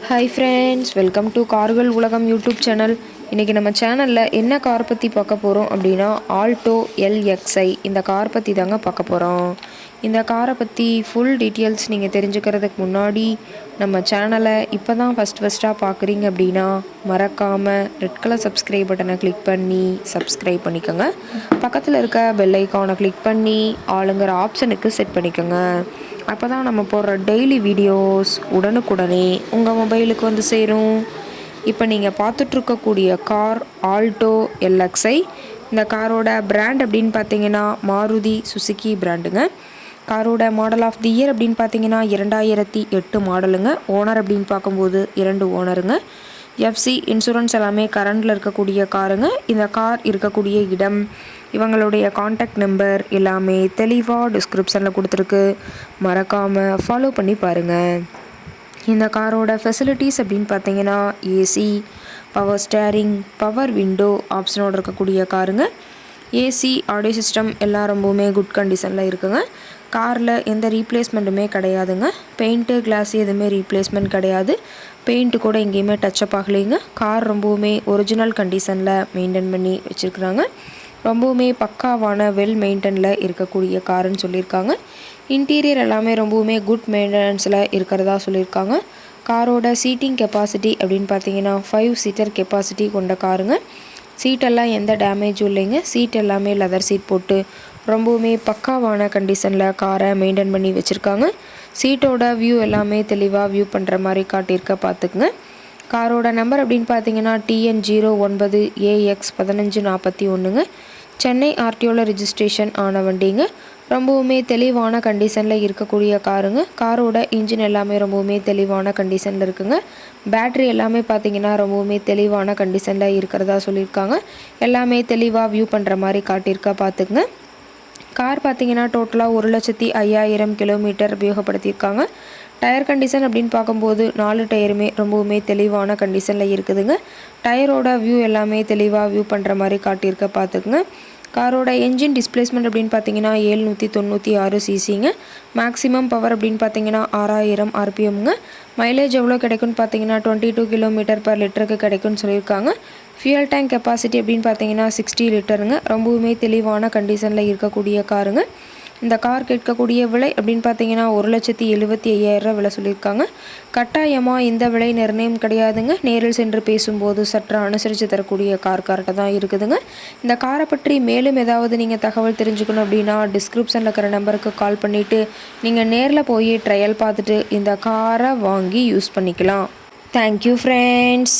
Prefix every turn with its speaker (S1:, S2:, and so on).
S1: Hi friends, welcome to கார்கள் உலகம் YouTube channel. இன்றைக்கி நம்ம சேனலில் என்ன கார் பற்றி பார்க்க போகிறோம் அப்படின்னா ஆல்டோ LXi இந்த கார் பற்றி தாங்க பார்க்க போகிறோம். இந்த காரை பற்றி ஃபுல் டீட்டெயில்ஸ் நீங்கள் தெரிஞ்சுக்கிறதுக்கு முன்னாடி நம்ம சேனலை இப்போ தான் ஃபஸ்ட்டாக பார்க்குறீங்க அப்படின்னா மறக்காமல் ரெட் கலர் சப்ஸ்கிரைப் பட்டனை கிளிக் பண்ணி சப்ஸ்கிரைப் பண்ணிக்கோங்க. பக்கத்தில் இருக்க பெல் ஐக்கானை கிளிக் பண்ணி ஆளுங்கிற ஆப்ஷனுக்கு செட் பண்ணிக்கோங்க. அப்போ தான் நம்ம போடுற டெய்லி வீடியோஸ் உடனுக்குடனே உங்கள் மொபைலுக்கு வந்து சேரும். இப்போ நீங்கள் பார்த்துட்ருக்கக்கூடிய கார் ஆல்டோ LXi. இந்த காரோட பிராண்ட் அப்படின்னு பார்த்தீங்கன்னா மாருதி சுசுகி பிராண்டுங்க. காரோட மாடல் ஆஃப் தி இயர் அப்படின்னு பார்த்தீங்கன்னா 2008 மாடலுங்க. ஓனர் அப்படின்னு பார்க்கும்போது 2 ஓனருங்க. FC இன்சூரன்ஸ் எல்லாமே கரண்டில் இருக்கக்கூடிய காருங்க. இந்த கார் இருக்கக்கூடிய இடம், இவங்களுடைய காண்டாக்ட் நம்பர் எல்லாமே தெளிவாக டிஸ்கிரிப்ஷனில் கொடுத்துருக்கு. மறக்காமல் ஃபாலோ பண்ணி பாருங்கள். இந்த காரோட ஃபெசிலிட்டிஸ் அப்படின்னு பார்த்தீங்கன்னா AC, power steering, power window ஆப்ஷனோடு இருக்கக்கூடிய காருங்க. ஏசி, ஆடியோ சிஸ்டம் எல்லாம் ரொம்பவுமே குட் கண்டிஷனில் இருக்குங்க. காரில் எந்த ரீப்ளேஸ்மெண்ட்டுமே கிடையாதுங்க. பெயிண்ட்டு, கிளாஸ் எதுவுமே ரீப்ளேஸ்மெண்ட் கிடையாது. பெயிண்ட்டு கூட எங்கேயுமே டச்சப் ஆகலைங்க. கார் ரொம்பவுமே ஒரிஜினல் கண்டிஷனில் மெயின்டைன் பண்ணி வச்சுருக்குறாங்க. ரொம்பவுமே பக்காவான வெல் மெயின்டெனில் இருக்கக்கூடிய காருன்னு சொல்லியிருக்காங்க. இன்டீரியர் எல்லாமே ரொம்பவுமே குட் மெயின்டெனன்ஸில் இருக்கிறதா சொல்லியிருக்காங்க. காரோட சீட்டிங் கெப்பாசிட்டி அப்படின்னு பார்த்தீங்கன்னா 5 சீட்டர் கெப்பாசிட்டி கொண்ட காருங்க. சீட்டெல்லாம் எந்த டேமேஜும் இல்லைங்க. சீட் எல்லாமே லெதர் சீட் போட்டு ரொம்பவுமே பக்காவான கண்டிஷனில் காரை மெயின்டைன் பண்ணி வச்சுருக்காங்க. சீட்டோட வியூ எல்லாமே தெளிவாக வியூ பண்ணுற மாதிரி காட்டியிருக்க பார்த்துக்குங்க. காரோட நம்பர் அப்படின்னு பார்த்தீங்கன்னா TN09AX1541ங்க. சென்னை RTOவில் ரிஜிஸ்ட்ரேஷன் ஆன வண்டிங்க. ரொம்பவுமே தெளிவான கண்டிஷனில் இருக்கக்கூடிய காருங்க. காரோட இன்ஜின் எல்லாமே ரொம்பவுமே தெளிவான கண்டிஷனில் இருக்குங்க. பேட்ரி எல்லாமே பார்த்தீங்கன்னா ரொம்பவுமே தெளிவான கண்டிஷனில் இருக்கிறதா சொல்லியிருக்காங்க. எல்லாமே தெளிவாக வியூ பண்ணுற மாதிரி காட்டியிருக்கா பார்த்துக்குங்க. கார் பார்த்தீங்கன்னா டோட்டலாக 1,05,000 கிலோமீட்டர் உபயோகப்படுத்தியிருக்காங்க. டயர் கண்டிஷன் அப்படின்னு பார்க்கும்போது 4 டயருமே ரொம்பவுமே தெளிவான கண்டிஷனில் இருக்குதுங்க. டயரோட வியூ எல்லாமே தெளிவாக வியூ பண்ணுற மாதிரி காட்டியிருக்க பார்த்துக்குங்க. காரோட என்ஜின் டிஸ்பிளேஸ்மெண்ட் அப்படின்னு பார்த்தீங்கன்னா 796 சிசிங்க. மேக்ஸிமம் பவர் அப்படின்னு பார்த்தீங்கன்னா 6000 RPMங்க. மைலேஜ் எவ்வளோ கிடைக்குன்னு பார்த்தீங்கன்னா 22 km/லிட்டருக்கு கிடைக்குன்னு சொல்லியிருக்காங்க. ஃபியூயல் டேங்க் கெப்பாசிட்டி அப்படின்னு பார்த்தீங்கன்னா 60 லிட்டருங்க. ரொம்பவுமே தெளிவான கண்டிஷனில் இருக்கக்கூடிய காருங்க. இந்த கார் கேட்கக்கூடிய விலை அப்படின்னு பார்த்தீங்கன்னா 1,75,000 விலை சொல்லியிருக்காங்க. கட்டாயமாக இந்த விலை நிர்ணயம் கிடையாதுங்க. நேரில் சென்று பேசும்போது சற்று அனுசரித்து தரக்கூடிய கார்கிட்ட தான் இருக்குதுங்க. இந்த காரை பற்றி மேலும் ஏதாவது நீங்கள் தகவல் தெரிஞ்சுக்கணும் அப்படின்னா டிஸ்கிரிப்ஷனில் இருக்கிற நம்பருக்கு கால் பண்ணிவிட்டு நீங்கள் நேரில் போய் ட்ரையல் பார்த்துட்டு இந்த காரை வாங்கி யூஸ் பண்ணிக்கலாம். Thank you friends.